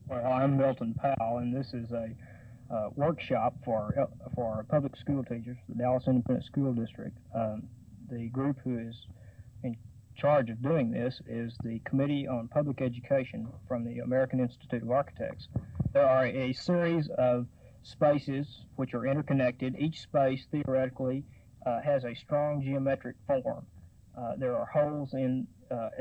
Well, I'm Milton Powell, and this is a workshop for public school teachers, the Dallas Independent School District. The group who is in charge of doing this is the Committee on Public Education from the American Institute of Architects. There are a series of spaces which are interconnected. Each space theoretically has a strong geometric form. There are holes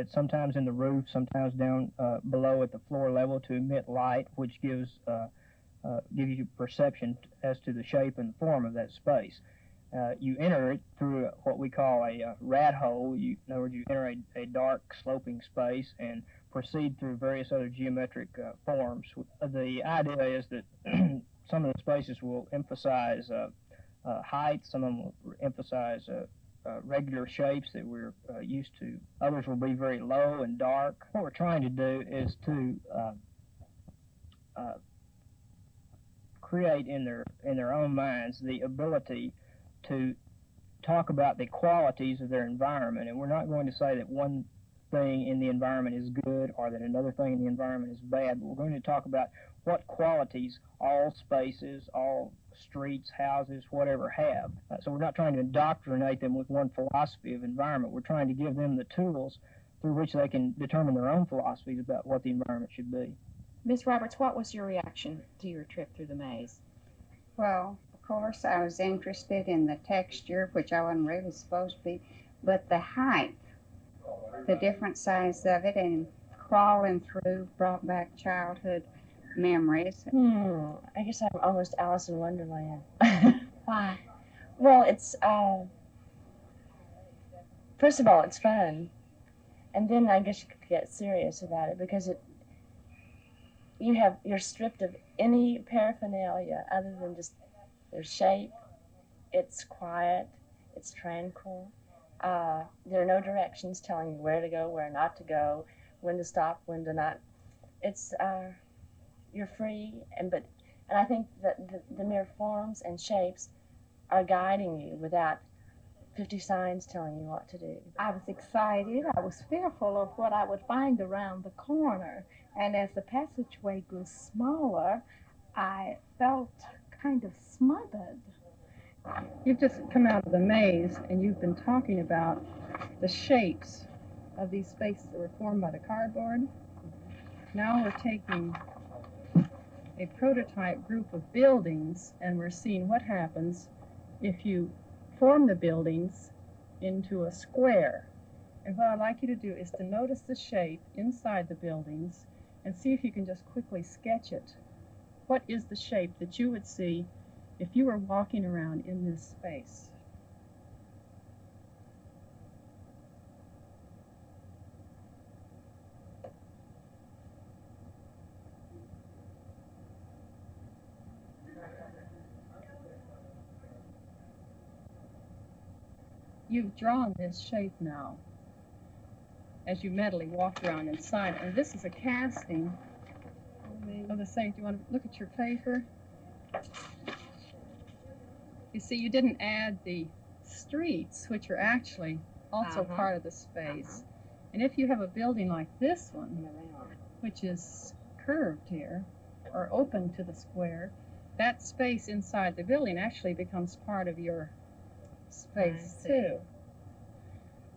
sometimes in the roof, sometimes down below at the floor level to emit light, which gives you perception as to the shape and form of that space. You enter it through what we call a rat hole. In other words, you enter a dark sloping space and proceed through various other geometric forms. The idea is that some of the spaces will emphasize height, some of them will emphasize regular shapes that we're used to. Others will be very low and dark. What we're trying to do is to create in their own minds the ability to talk about the qualities of their environment. And we're not going to say that one thing in the environment is good or that another thing in the environment is bad, but we're going to talk about what qualities all spaces, all streets, houses, whatever have. So we're not trying to indoctrinate them with one philosophy of environment. We're trying to give them the tools through which they can determine their own philosophies about what the environment should be. Ms. Roberts, what was your reaction to your trip through the maze? Well, of course, I was interested in the texture, which I wasn't really supposed to be, but the height, the different size of it, and crawling through brought back childhood memories. I guess I'm almost Alice in Wonderland. Why? Well, it's, first of all, it's fun. And then I guess you could get serious about it because you're stripped of any paraphernalia other than just their shape. It's quiet. It's tranquil. There are no directions telling you where to go, where not to go, when to stop, when to not. It's, you're free, and I think that the mere forms and shapes are guiding you without 50 signs telling you what to do. I was excited. I was fearful of what I would find around the corner. And as the passageway grew smaller, I felt kind of smothered. You've just come out of the maze and you've been talking about the shapes of these spaces that were formed by the cardboard. Now we're taking a prototype group of buildings and we're seeing what happens if you form the buildings into a square. And what I'd like you to do is to notice the shape inside the buildings and see if you can just quickly sketch it. What is the shape that you would see if you were walking around in this space? You've drawn this shape now as you mentally walked around inside. And this is a casting of the same. Do you want to look at your paper? You see, you didn't add the streets, which are actually also part of the space. And if you have a building like this one, which is curved here, or open to the square, that space inside the building actually becomes part of your space too.